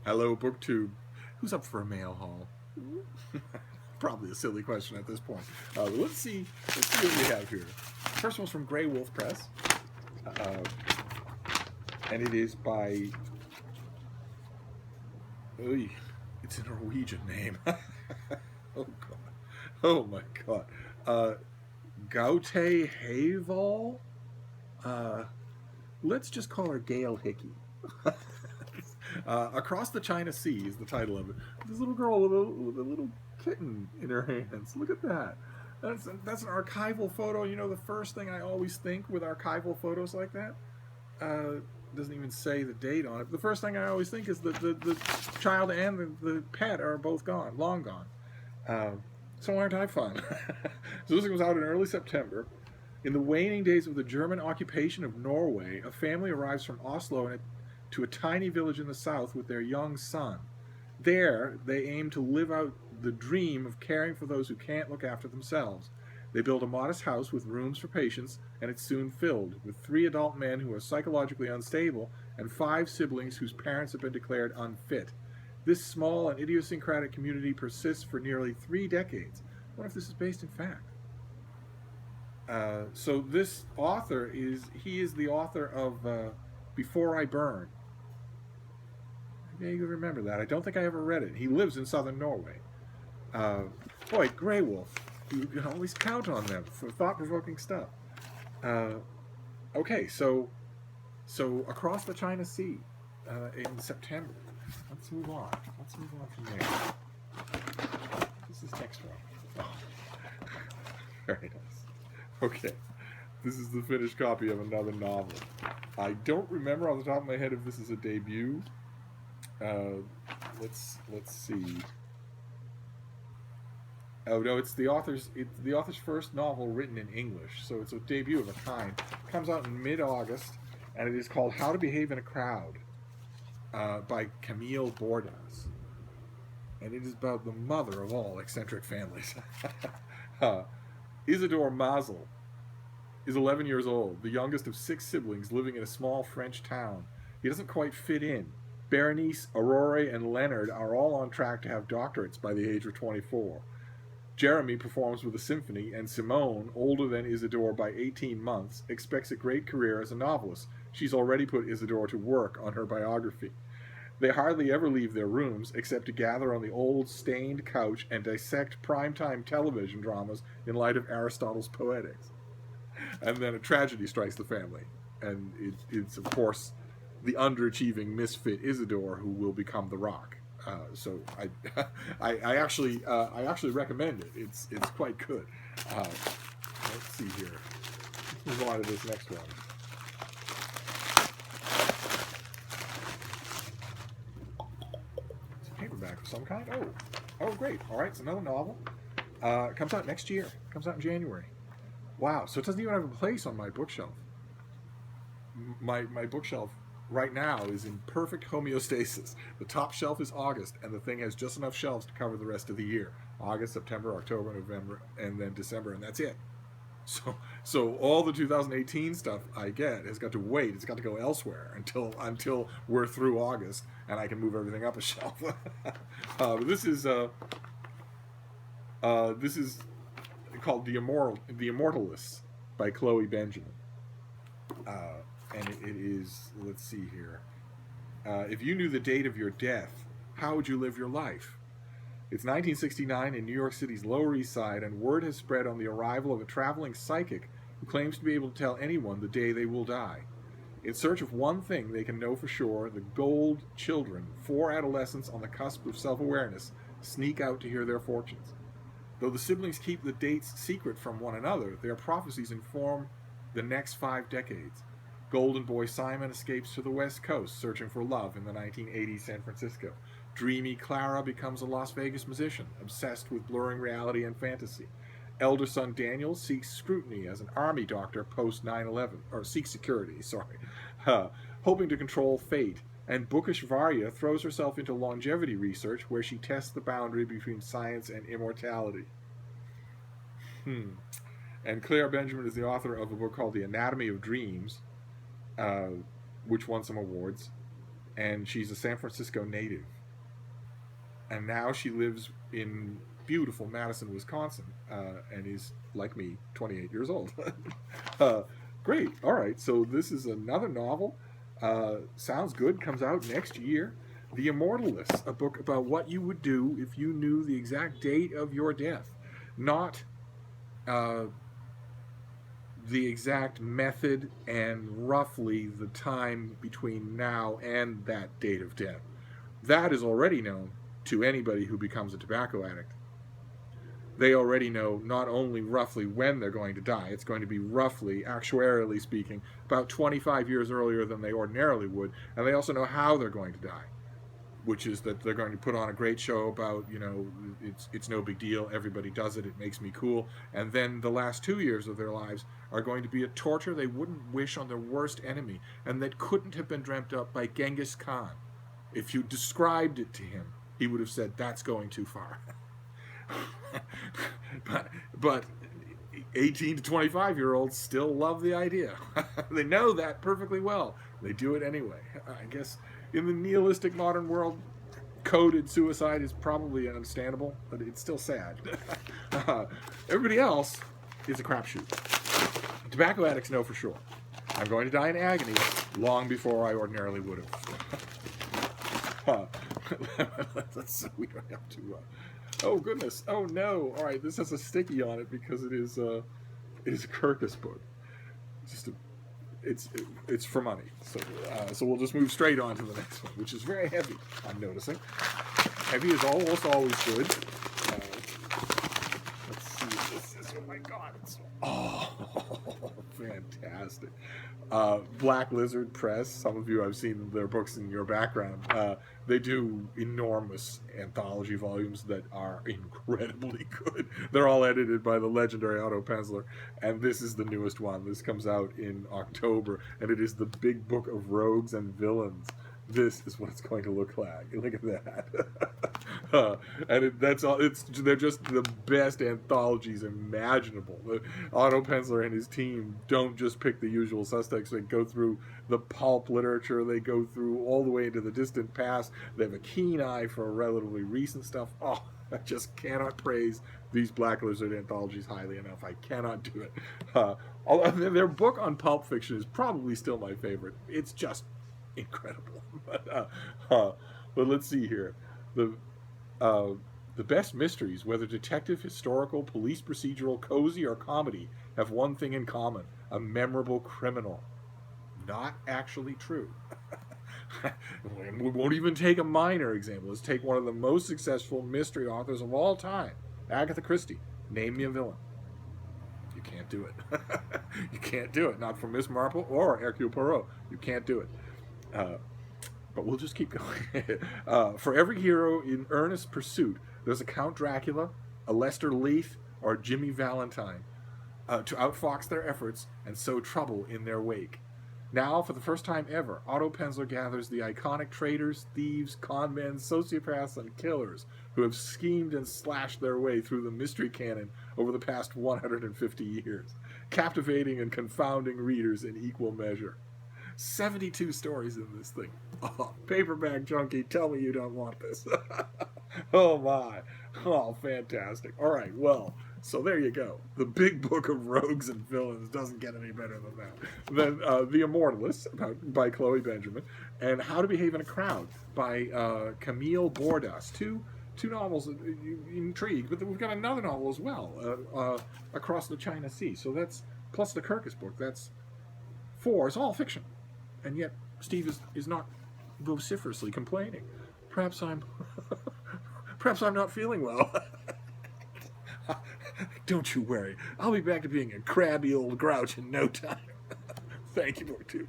Hello, BookTube. Who's up for a mail haul? Probably a silly question at this point. But let's see what we have here. First one's from Grey Wolf Press, uh, and it is by. Oy, it's a Norwegian name. Oh god. Oh my god. Uh, Gaute Haval. Uh, let's just call her Gail Hickey. Across the China Sea is the title of it. This little girl with a little kitten in her hands. Look at that. That's an archival photo. You know, the first thing I always think with archival photos like that uh, doesn't even say the date on it. The first thing I always think is that the child and the pet are both gone, long gone. Uh, so aren't I fun? So this was out in early September. In the waning days of the German occupation of Norway, a family arrives from Oslo to a tiny village in the south with their young son. There, they aim to live out the dream of caring for those who can't look after themselves. They build a modest house with rooms for patients, and it's soon filled with three adult men who are psychologically unstable and five siblings whose parents have been declared unfit. This small and idiosyncratic community persists for nearly 3 decades. I wonder if this is based in fact. So this author is the author of Before I Burn. Yeah, you remember that. I don't think I ever read it. He lives in southern Norway. Uh, Boy, Grey Wolf. You can always count on them for thought-provoking stuff. Uh, okay, so across the China Sea in September. Let's move on. Let's move on from there. This is next one. Oh, very nice. Okay, this is the finished copy of another novel. I don't remember off the top of my head if this is a debut. Uh, let's see. Oh no, it's the author's first novel written in English, so it's a debut of a kind. It comes out in mid-August, and it is called How to Behave in a Crowd by Camille Bordas, and it is about the mother of all eccentric families. uh, Isidore Mazel is 11 years old, the youngest of six siblings living in a small French town. He doesn't quite fit in. Berenice, Aurore, and Leonard are all on track to have doctorates by the age of 24. Jeremy performs with a symphony, and Simone, older than Isidore by 18 months, expects a great career as a novelist. She's already put Isidore to work on her biography. They hardly ever leave their rooms except to gather on the old stained couch and dissect primetime television dramas in light of Aristotle's Poetics. And then a tragedy strikes the family, and it's of course the underachieving misfit Isidore who will become the Rock. So I actually recommend it. It's quite good. Let's see here. Let's move on to this next one. It's a paperback of some kind. Oh, great. All right, it's another novel. It comes out next year. It comes out in January. Wow. So it doesn't even have a place on my bookshelf. My bookshelf right now is in perfect homeostasis. The top shelf is August, and the thing has just enough shelves to cover the rest of the year. August, September, October, November, and then December, and that's it. So all the 2018 stuff I get has got to wait. It's got to go elsewhere until we're through August, and I can move everything up a shelf. But this is called The Immortalists by Chloe Benjamin. And it is, let's see here. If you knew the date of your death, how would you live your life? It's 1969 in New York City's Lower East Side, and word has spread on the arrival of a traveling psychic who claims to be able to tell anyone the day they will die. In search of one thing they can know for sure, the Gold children, four adolescents on the cusp of self-awareness, sneak out to hear their fortunes. Though the siblings keep the dates secret from one another, their prophecies inform the next 5 decades. Golden boy Simon escapes to the West Coast, searching for love in the 1980s San Francisco. Dreamy Clara becomes a Las Vegas musician, obsessed with blurring reality and fantasy. Elder son Daniel seeks scrutiny as an army doctor post 9/11, or seeks security, sorry, hoping to control fate. And bookish Varya throws herself into longevity research, where she tests the boundary between science and immortality. And Claire Benjamin is the author of a book called The Anatomy of Dreams, uh, which won some awards. and she's a San Francisco native. And now she lives in beautiful Madison, Wisconsin, and is, like me, 28 years old. uh, Great. All right. So this is another novel. Sounds good. Comes out next year. The Immortalists, a book about what you would do if you knew the exact date of your death. Not uh, the exact method and roughly the time between now and that date of death. That is already known to anybody who becomes a tobacco addict. They already know not only roughly when they're going to die, it's going to be roughly, actuarially speaking, about 25 years earlier than they ordinarily would, and they also know how they're going to die, which is that they're going to put on a great show about, it's no big deal, everybody does it, it makes me cool, and then the last 2 years of their lives are going to be a torture they wouldn't wish on their worst enemy, and that couldn't have been dreamt up by Genghis Khan. If you described it to him, he would have said, that's going too far. but 18 to 25-year-olds still love the idea. They know that perfectly well. They do it anyway. I guess in the nihilistic modern world, coded suicide is probably understandable, but it's still sad. Everybody else is a crapshoot. Tobacco addicts know for sure. I'm going to die in agony long before I ordinarily would have. So we don't have to... oh goodness! Oh no! All right, this has a sticky on it because it is a Kirkus book. It's for money. So we'll just move straight on to the next one, which is very heavy. I'm noticing. Heavy is almost always good. Let's see what this is. Oh my God! Fantastic. Black Lizard Press. Some of you, I've seen their books in your background. They do enormous anthology volumes that are incredibly good. They're all edited by the legendary Otto Penzler, and this is the newest one. This comes out in October, and it is the big book of rogues and villains. This is what it's going to look like. Look at that. That's all. They're just the best anthologies imaginable. Otto Penzler and his team don't just pick the usual suspects. They go through the pulp literature. They go through all the way into the distant past. They have a keen eye for relatively recent stuff. Oh, I just cannot praise these Black Lizard anthologies highly enough. I cannot do it. Their book on pulp fiction is probably still my favorite. It's just incredible. But let's see here. The best mysteries, whether detective, historical, police procedural, cozy, or comedy, have one thing in common: a memorable criminal. Not actually true. We won't even take a minor example. Let's take one of the most successful mystery authors of all time, Agatha Christie. Name me a villain. You can't do it. You can't do it. Not for Miss Marple or Hercule Poirot. You can't do it. But we'll just keep going. For every hero in earnest pursuit, there's a Count Dracula, a Lester Leith, or a Jimmy Valentine to outfox their efforts and sow trouble in their wake. Now, for the first time ever, Otto Penzler gathers the iconic traitors, thieves, conmen, sociopaths, and killers who have schemed and slashed their way through the mystery canon over the past 150 years, captivating and confounding readers in equal measure. 72 stories in this thing. Oh, paperback junkie, tell me you don't want this. Oh my. Oh, fantastic. All right, well, so there you go. The big book of rogues and villains doesn't get any better than that. Then The Immortalists by Chloe Benjamin, and How to Behave in a Crowd by Camille Bordas. Two novels intrigued, but we've got another novel as well, Across the China Sea. So that's, plus the Kirkus book, that's 4. It's all fiction. And yet, Steve is not vociferously complaining. Perhaps I'm not feeling well. Don't you worry. I'll be back to being a crabby old grouch in no time. Thank you, Book 2.